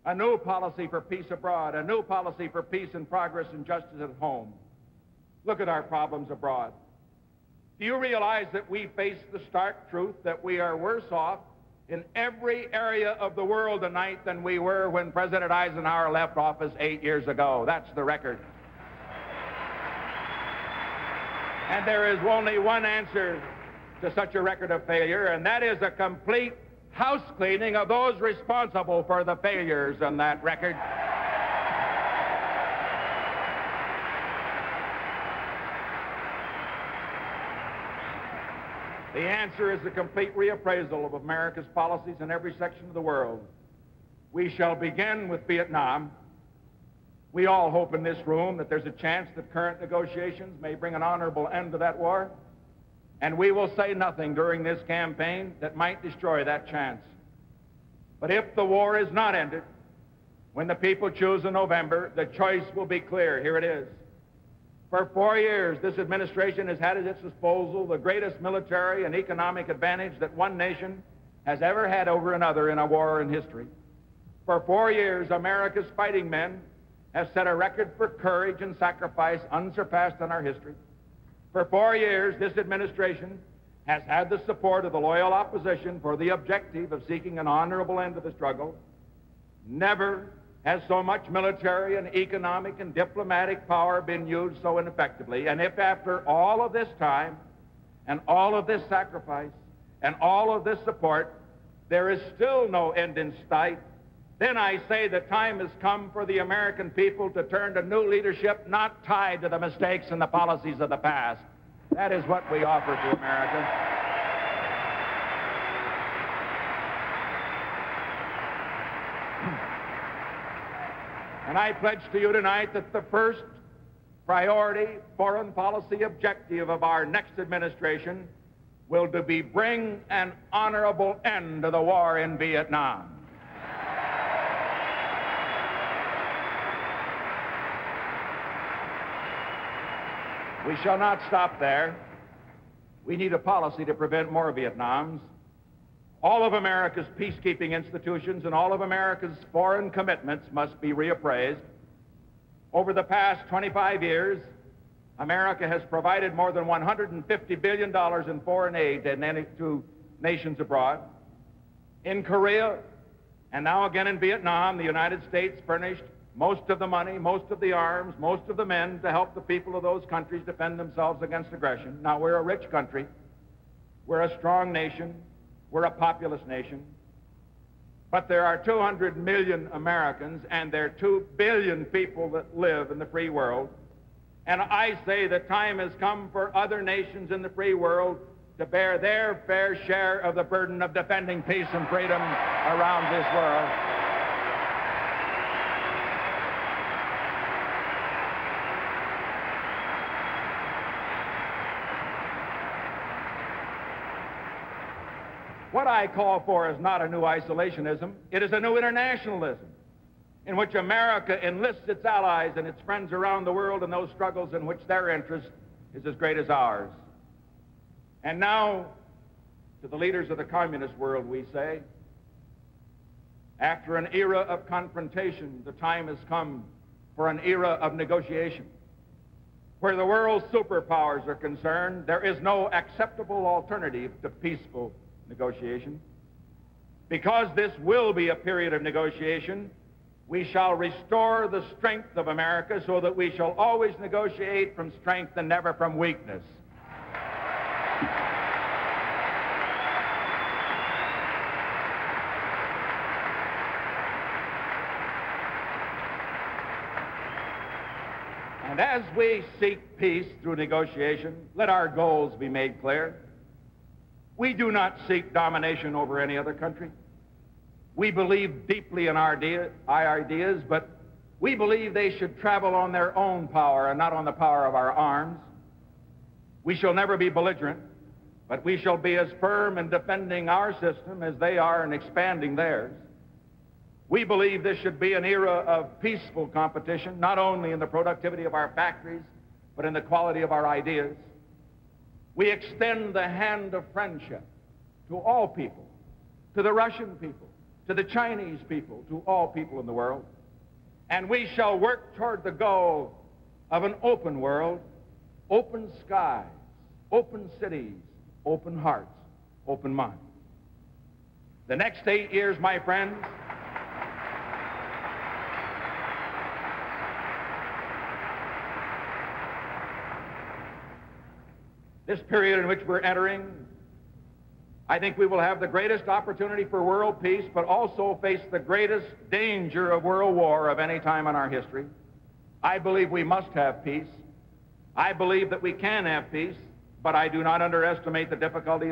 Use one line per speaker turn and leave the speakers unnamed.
a new policy for peace abroad, a new policy for peace and progress and justice at home. Look at our problems abroad. Do you realize that we face the stark truth that we are worse off in every area of the world tonight than we were when President Eisenhower left office 8 years ago? That's the record. And there is only one answer to such a record of failure, and that is a complete house cleaning of those responsible for the failures on that record. The answer is a complete reappraisal of America's policies in every section of the world. We shall begin with Vietnam. We all hope in this room that there's a chance that current negotiations may bring an honorable end to that war, and we will say nothing during this campaign that might destroy that chance. But if the war is not ended, when the people choose in November, the choice will be clear. Here it is. For 4 years, this administration has had at its disposal the greatest military and economic advantage that one nation has ever had over another in a war in history. For 4 years, America's fighting men have set a record for courage and sacrifice unsurpassed in our history. For 4 years, this administration has had the support of the loyal opposition for the objective of seeking an honorable end to the struggle. Never has so much military and economic and diplomatic power been used so ineffectively. And if after all of this time and all of this sacrifice and all of this support, there is still no end in sight, then I say the time has come for the American people to turn to new leadership not tied to the mistakes and the policies of the past. That is what we offer to America. And I pledge to you tonight that the first priority foreign policy objective of our next administration will be bring an honorable end to the war in Vietnam. We shall not stop there. We need a policy to prevent more Vietnams. All of America's peacekeeping institutions and all of America's foreign commitments must be reappraised. Over the past 25 years, America has provided more than $150 billion in foreign aid to nations abroad. In Korea, and now again in Vietnam, the United States furnished most of the money, most of the arms, most of the men to help the people of those countries defend themselves against aggression. Now, we're a rich country. We're a strong nation. We're a populous nation. But there are 200 million Americans, and there are 2 billion people that live in the free world. And I say the time has come for other nations in the free world to bear their fair share of the burden of defending peace and freedom around this world. What I call for is not a new isolationism. It is a new internationalism in which America enlists its allies and its friends around the world in those struggles in which their interest is as great as ours. And now, to the leaders of the communist world, we say, after an era of confrontation, the time has come for an era of negotiation. Where the world's superpowers are concerned, there is no acceptable alternative to peaceful negotiation. Because this will be a period of negotiation, we shall restore the strength of America so that we shall always negotiate from strength and never from weakness. And as we seek peace through negotiation, let our goals be made clear. We do not seek domination over any other country. We believe deeply in our ideas, but we believe they should travel on their own power and not on the power of our arms. We shall never be belligerent, but we shall be as firm in defending our system as they are in expanding theirs. We believe this should be an era of peaceful competition, not only in the productivity of our factories, but in the quality of our ideas. We extend the hand of friendship to all people, to the Russian people, to to the Chinese people, to all people in the world. And we shall work toward the goal of an open world, open skies, open cities, open hearts, open minds. The next 8 years, my friends, this period in which we're entering, I think we will have the greatest opportunity for world peace, but also face the greatest danger of world war of any time in our history. I believe we must have peace. I believe that we can have peace, but I do not underestimate the difficulty